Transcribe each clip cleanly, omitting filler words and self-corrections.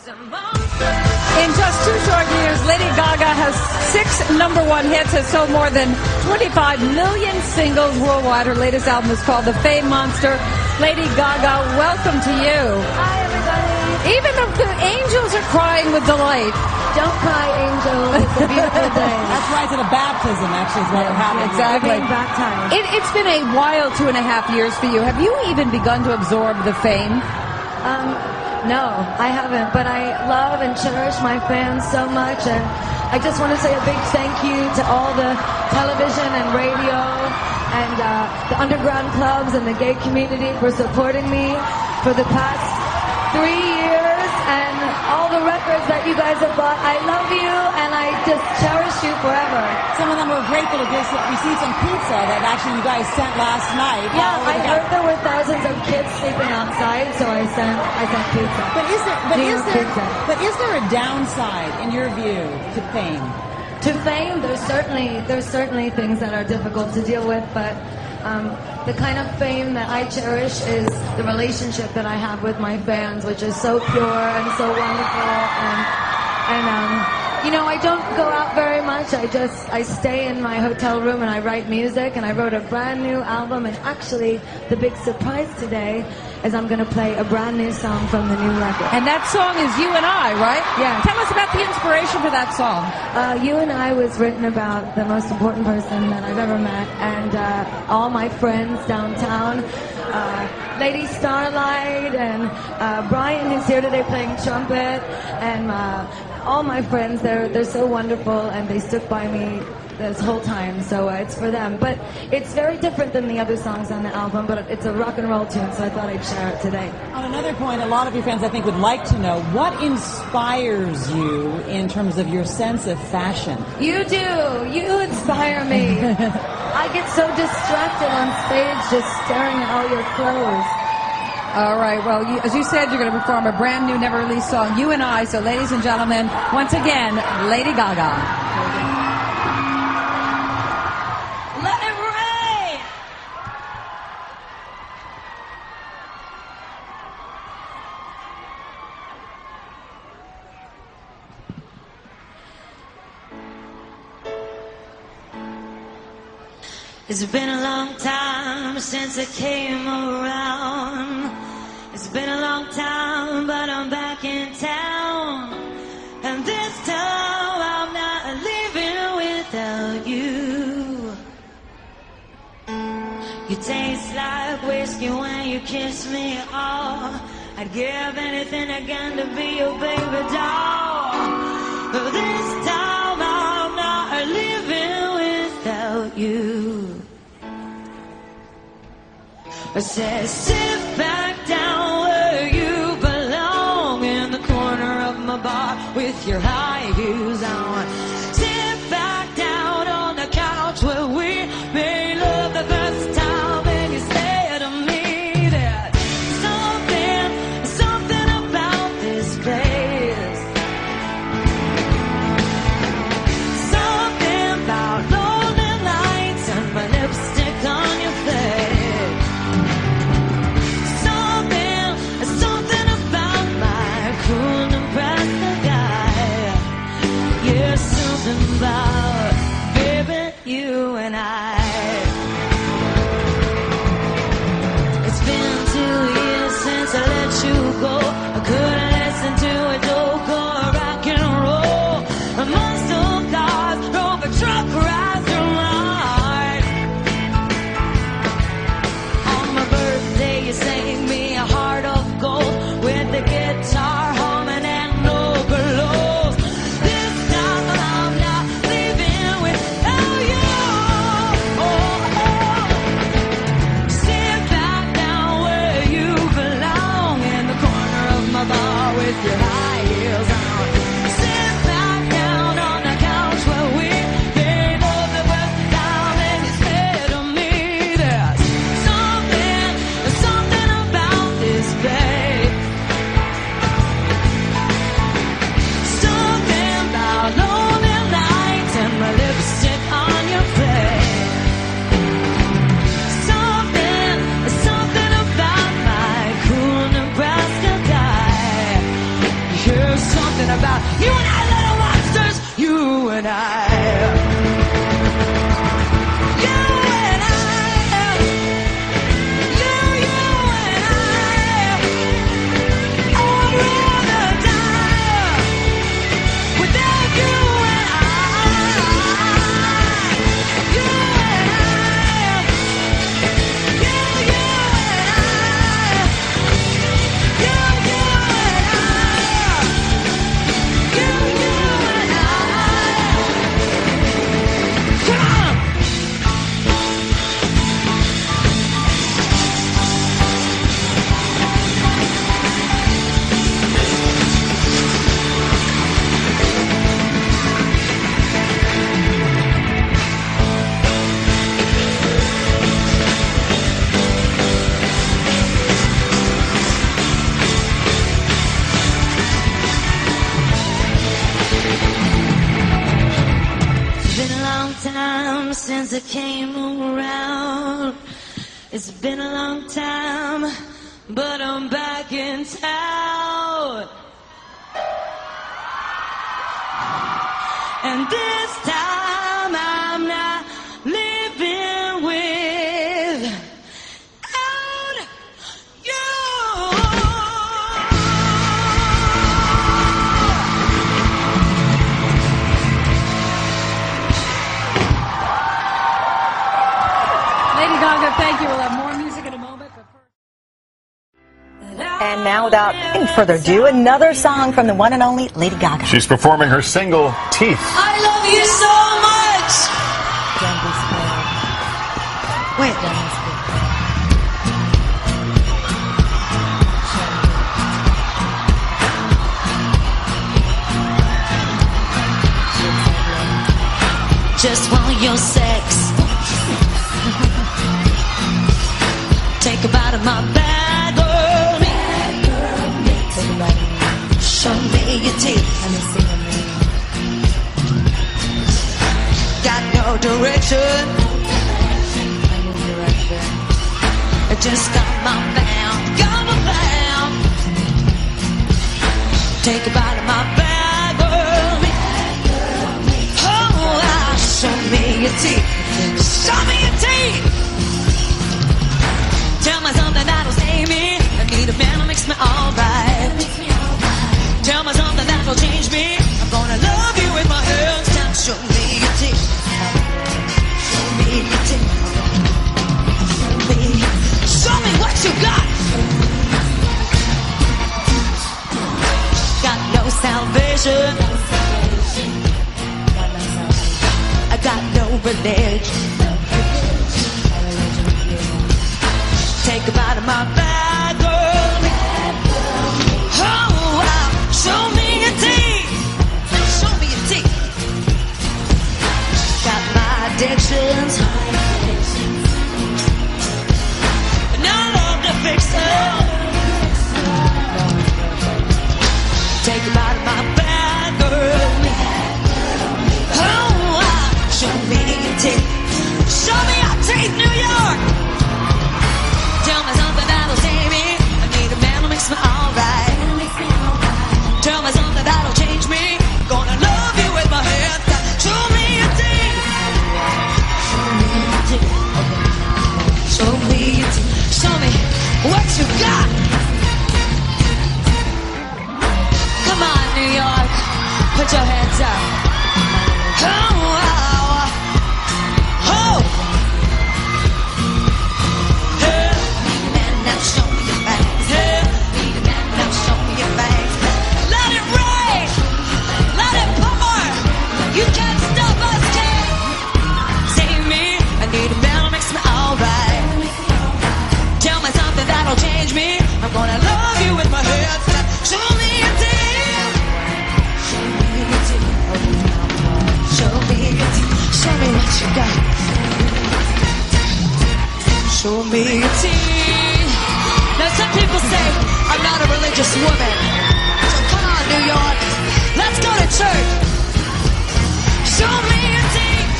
In just 2 short years, Lady Gaga has 6 #1 hits, has sold more than 25 million singles worldwide. Her latest album is called The Fame Monster. Lady Gaga, welcome to you. Hi, everybody. Even the angels are crying with delight. Don't cry, angels. It's a beautiful day. That's right, to the baptism, actually, is what happened. Exactly. Being baptized. It's been a wild 2.5 years for you. Have you even begun to absorb the fame? No, I haven't, but I love and cherish my fans so much, and I just want to say a big thank you to all the television and radio and the underground clubs and the gay community for supporting me for the past 3 years and all the records that you guys have bought. I love you, and I just cherish you forever. Some of them were grateful to just receive some pizza that actually you guys sent last night. Yeah, I heard there were thousands of kids sleeping outside, so I sent pizza. But is there a downside, in your view, to fame? To fame, there's certainly things that are difficult to deal with, but the kind of fame that I cherish is the relationship that I have with my fans, which is so pure and so wonderful. And you know, I don't go out very much. I stay in my hotel room and I write music. And I wrote a brand new album. And actually, the big surprise today is I'm going to play a brand new song from the new record. And that song is You and I, right? Yeah. Tell us about the inspiration for that song. You and I was written about the most important person that I've ever met, and all my friends downtown, Lady Starlight and Brian, who's here today playing trumpet, and all my friends. They're so wonderful, and they stood by me this whole time, so it's for them. But it's very different than the other songs on the album, but it's a rock and roll tune, so I thought I'd share it today. On another point, a lot of your fans, I think, would like to know, what inspires you in terms of your sense of fashion? You do. You inspire me. I get so distracted on stage just staring at all your clothes. All right, well, as you said, you're going to perform a brand new, never-released song, You and I. So, ladies and gentlemen, once again, Lady Gaga. It's been a long time since I came around. It's been a long time, but I'm back in town. And this time I'm not leaving without you. You taste like whiskey when you kiss me. Oh, I'd give anything again to be your baby doll. But this time I'm not leaving without you. I said, sit back down where you belong, in the corner of my bar with your high heels on. Sit back down on the couch where we made love the first time, and you said to me that something about this place, something about lonely nights and my lipstick on your face. About, baby, you and I. It's been 2 years since I let you go. I couldn't listen to a joke or rock and roll. A muscle cars drove a truck right through my heart. On my birthday, you sang me a heart of gold with the guitar humming and no glows. With your high heels on, sit back down on the couch where we made love the first time, and you said to me there's something about this place, something about lonely nights and my lipstick on your face, something about my cool Nebraska guy. about you and I, little monsters. You and I. You and I. You and I. I'd rather die without you and I. You and I. You and I. You and I. Come on! It's been a long time since I came around. It's been a long time, but I'm back in town. And this time I'm not living without you. Lady Gaga, thank you. We'll have more music in a moment. But first... And now, without any further ado, another song from the one and only Lady Gaga. She's performing her single, Teeth. I love you so much. Wait. Just want your sex. Take a bite of my bag, girl. Show me your teeth. Got no direction. I just got my bound. Take a bite of my bag, girl. Oh, show me your teeth. Show me your teeth. Tell me something that'll save me. I need a man who makes me alright. Tell me something that'll change me. I'm gonna love you with my hands down. Show me your teeth. Show me your teeth. Show me what you got. Got no salvation. I got no religion. Take a bite of my bag, girl. Oh, wow. Show me your teeth. Show me your teeth. Got my addictions. And I love to fix them. Take a bite of my bag, girl. Oh, wow. Show me your teeth. Show me your teeth, New York. Tell me something that'll save me. I need a man who makes me alright. Tell me something that'll change me. I'm gonna love you with my head down. Show me your teeth. Show me your teeth. Show me your teeth. Show me what you got. Come on, New York. Put your hands up. Oh, wow. Oh. Show me your bangs. Now show me your bangs. Let it rain. Let it pour. You can't stop us, kid. Save me. I need a man who makes me alright. Tell me something that'll change me. I'm gonna love you with my head down. Show me your teeth. Show me your teeth. Show me your teeth. Show me what you got. Show me your teeth. Now some people say I'm not a religious woman. So come on, New York. Let's go to church. Show me your teeth.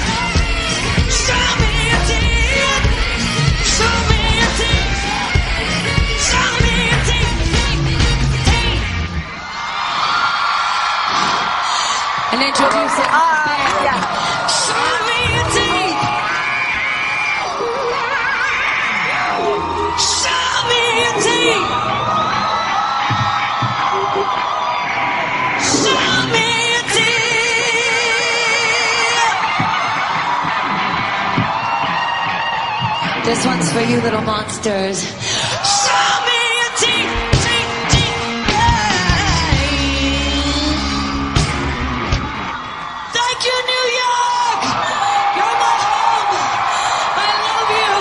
Show me your teeth. Show me your teeth. Show me your teeth. and introduce it. Yeah. Show me your teeth. Show me your teeth. Show me your teeth. This one's for you little monsters. Show me your teeth. Thank you, New York! You're my home! I love you!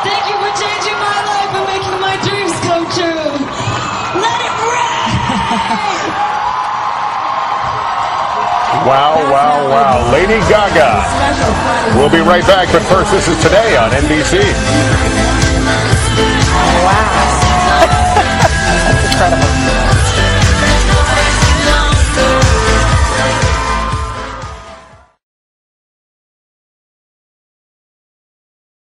Thank you for changing my life and making my dreams come true! Let it rain! Wow, wow, wow. Lady Gaga. We'll be right back, but first, this is Today on NBC.